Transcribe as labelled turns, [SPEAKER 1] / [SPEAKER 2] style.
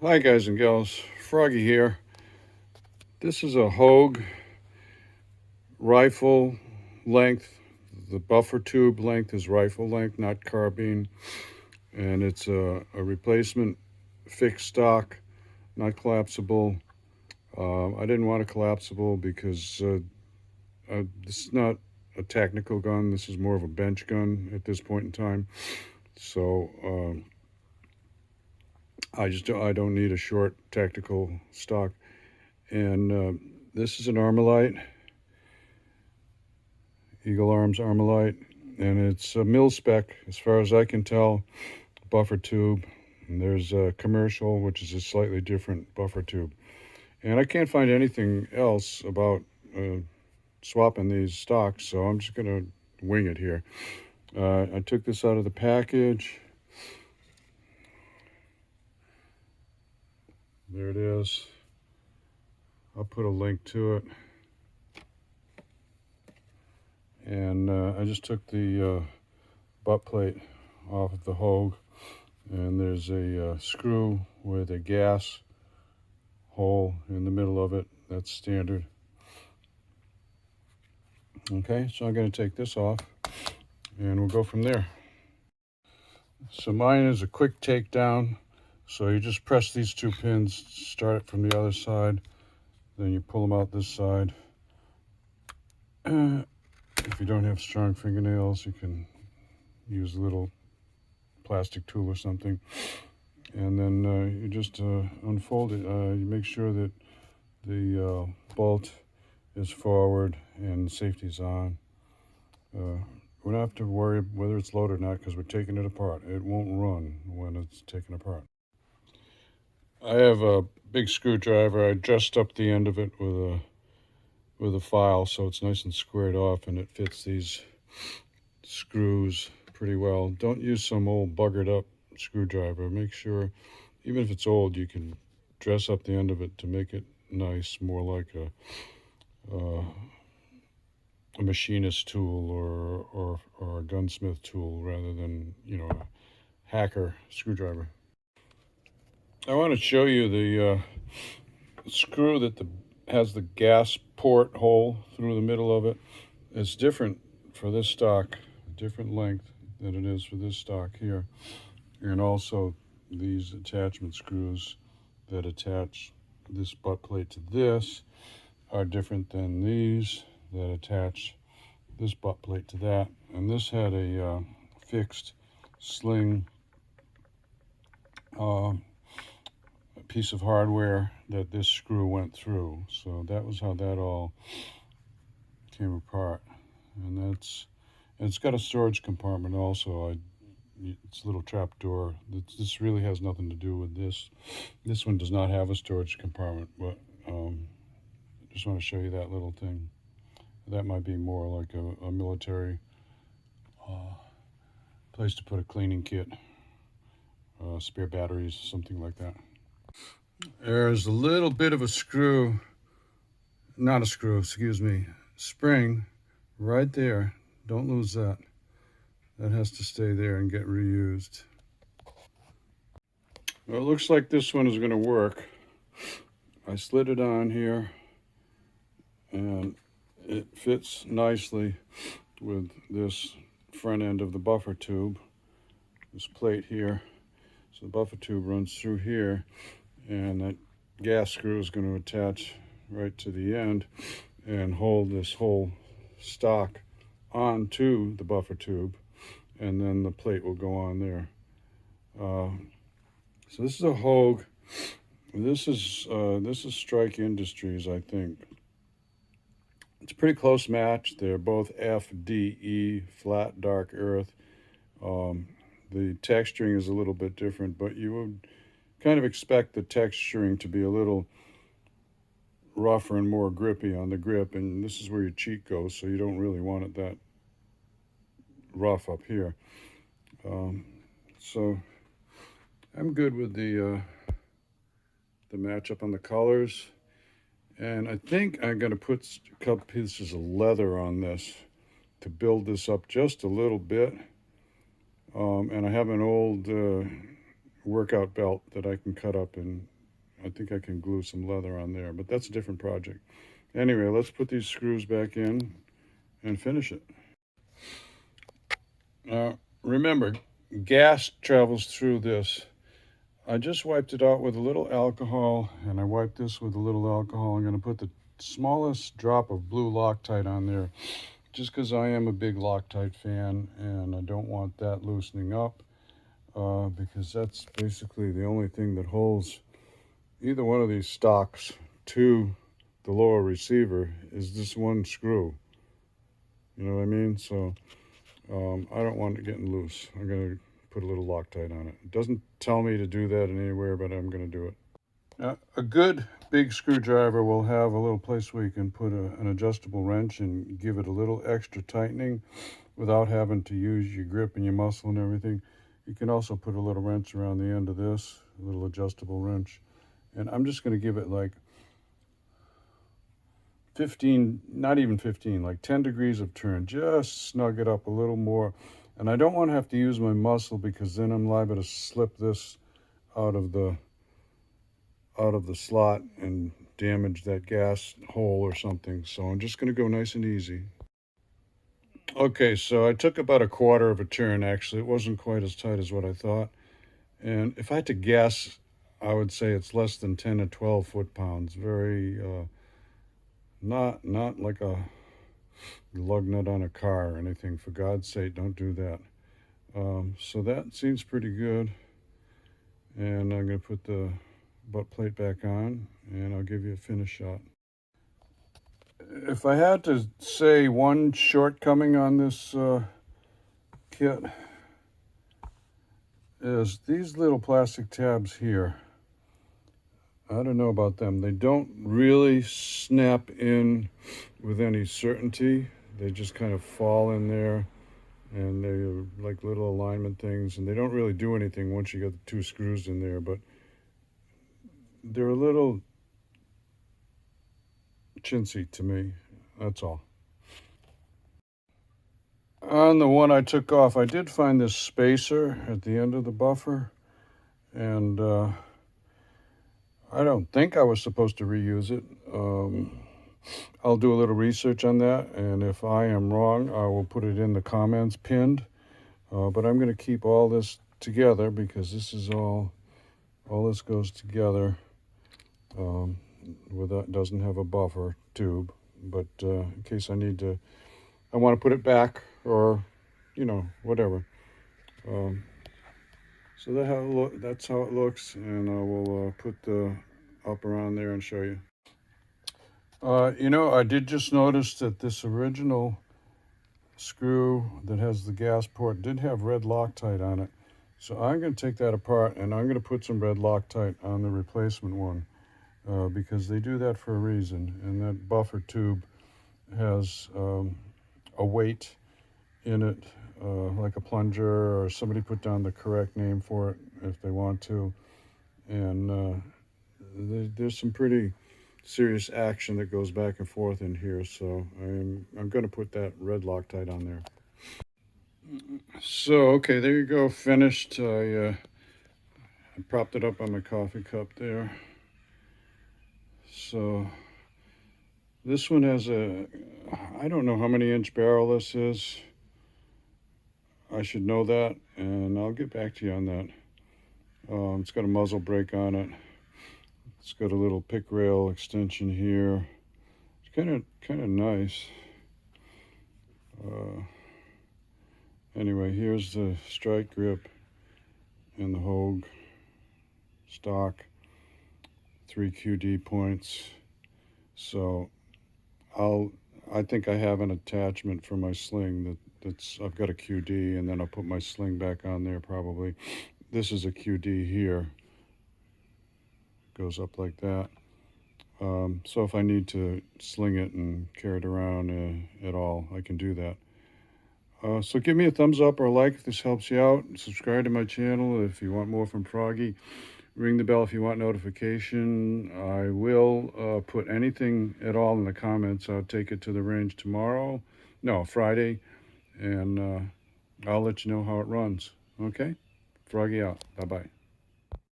[SPEAKER 1] Hi guys and gals, Froggy here. This is a Hogue rifle length. The buffer tube length is rifle length, not carbine. And it's a replacement fixed stock, not collapsible. I didn't want a collapsible because this is not a technical gun. This is more of a bench gun at this point in time. So I don't need a short tactical stock. And this is an Armalite, Eagle Arms Armalite, and it's a milspec as far as I can tell, buffer tube. And there's a commercial, which is a slightly different buffer tube. And I can't find anything else about swapping these stocks, so I'm just going to wing it here. I took this out of the package. There it is. I'll put a link to it. And I just took the butt plate off of the Hogue, and there's a screw with a gas hole in the middle of it. That's standard. Okay, so I'm going to take this off and we'll go from there. So mine is a quick takedown. So you just press these two pins, start it from the other side, then you pull them out this side. If you don't have strong fingernails, you can use a little plastic tool or something. And then you just unfold it. You make sure that the bolt is forward and safety's on. We don't have to worry whether it's loaded or not because we're taking it apart. It won't run when it's taken apart. I have a big screwdriver. I dressed up the end of it with a file so it's nice and squared off and it fits these screws pretty well. Don't use some old buggered up screwdriver. Make sure, even if it's old, you can dress up the end of it to make it nice, more like a machinist tool or a gunsmith tool rather than, a hacker screwdriver. I want to show you the screw that has the gas port hole through the middle of it. It's different for this stock, different length than it is for this stock here. And also these attachment screws that attach this butt plate to this are different than these that attach this butt plate to that. And this had a fixed sling piece of hardware that this screw went through. So that was how that all came apart. And it's got a storage compartment also. It's a little trap door. This really has nothing to do with this. This one does not have a storage compartment, but I just want to show you that little thing. That might be more like a military place to put a cleaning kit, spare batteries, something like that. There's a little bit of a screw, not a screw, excuse me, spring right there. Don't lose that. That has to stay there and get reused. Well, it looks like this one is going to work. I slid it on here and it fits nicely with this front end of the buffer tube, this plate here. So the buffer tube runs through here and that gas screw is going to attach right to the end and hold this whole stock onto the buffer tube, and then the plate will go on there. So this is a Hogue. This is Strike Industries, I think. It's a pretty close match. They're both FDE, flat dark earth. The texturing is a little bit different, but you would kind of expect the texturing to be a little rougher and more grippy on the grip, and this is where your cheek goes, so you don't really want it that rough up here. So I'm good with the matchup on the colors, and I think I'm going to put a couple pieces of leather on this to build this up just a little bit. And I have an old workout belt that I can cut up and I think I can glue some leather on there, but that's a different project. Anyway, let's put these screws back in and finish it. Now, remember, gas travels through this. I just wiped it out with a little alcohol, and I wiped this with a little alcohol. I'm going to put the smallest drop of blue Loctite on there, just because I am a big Loctite fan, and I don't want that loosening up, because that's basically the only thing that holds either one of these stocks to the lower receiver is this one screw. You know what I mean? So I don't want it getting loose. I'm going to put a little Loctite on it. It doesn't tell me to do that anywhere, but I'm going to do it. Now, a good big screwdriver will have a little place where you can put an adjustable wrench and give it a little extra tightening without having to use your grip and your muscle and everything. You can also put a little wrench around the end of this, a little adjustable wrench. And I'm just going to give it like 15, not even 15, like 10 degrees of turn. Just snug it up a little more. And I don't want to have to use my muscle, because then I'm liable to slip this out of the slot and damage that gas hole or something. So I'm just going to go nice and easy. Okay, so I took about a quarter of a turn, actually. It wasn't quite as tight as what I thought. And if I had to guess, I would say it's less than 10 or 12 foot-pounds. Very, not like a lug nut on a car or anything. For God's sake, don't do that. So that seems pretty good. And I'm going to put the butt plate back on, and I'll give you a finish shot. If I had to say one shortcoming on this kit, is these little plastic tabs here. I don't know about them. They don't really snap in with any certainty. They just kind of fall in there, and they're like little alignment things, and they don't really do anything once you get the two screws in there, but they're a little chintzy to me, that's all. On the one I took off, I did find this spacer at the end of the buffer, and I don't think I was supposed to reuse it. I'll do a little research on that, and if I am wrong, I will put it in the comments pinned. But I'm going to keep all this together, because this is all this goes together. Doesn't have a buffer tube, but in case I want to put it back, or whatever. So that's how it looks, and I will put the upper on there and show you. I did just notice that this original screw that has the gas port did have red Loctite on it. So I'm going to take that apart, and I'm going to put some red Loctite on the replacement one, because they do that for a reason. And that buffer tube has a weight in it, like a plunger, or somebody put down the correct name for it if they want to. And there's some pretty serious action that goes back and forth in here, so I'm going to put that red Loctite on there. So okay, there you go, finished. I propped it up on my coffee cup there. So this one has I don't know how many inch barrel this is. I should know that, and I'll get back to you on that. It's got a muzzle brake on it. It's got a little pick rail extension here. It's kind of nice. Anyway, here's the strike grip and the Hogue stock, 3 QD points. So I think I have an attachment for my sling I've got a QD, and then I'll put my sling back on there probably. This is a QD here. Goes up like that. So if I need to sling it and carry it around at all, I can do that. So give me a thumbs up or a like if this helps you out. Subscribe to my channel if you want more from Froggy. Ring the bell if you want notification. I will put anything at all in the comments. I'll take it to the range Friday, and I'll let you know how it runs. Okay? Froggy out. Bye-bye.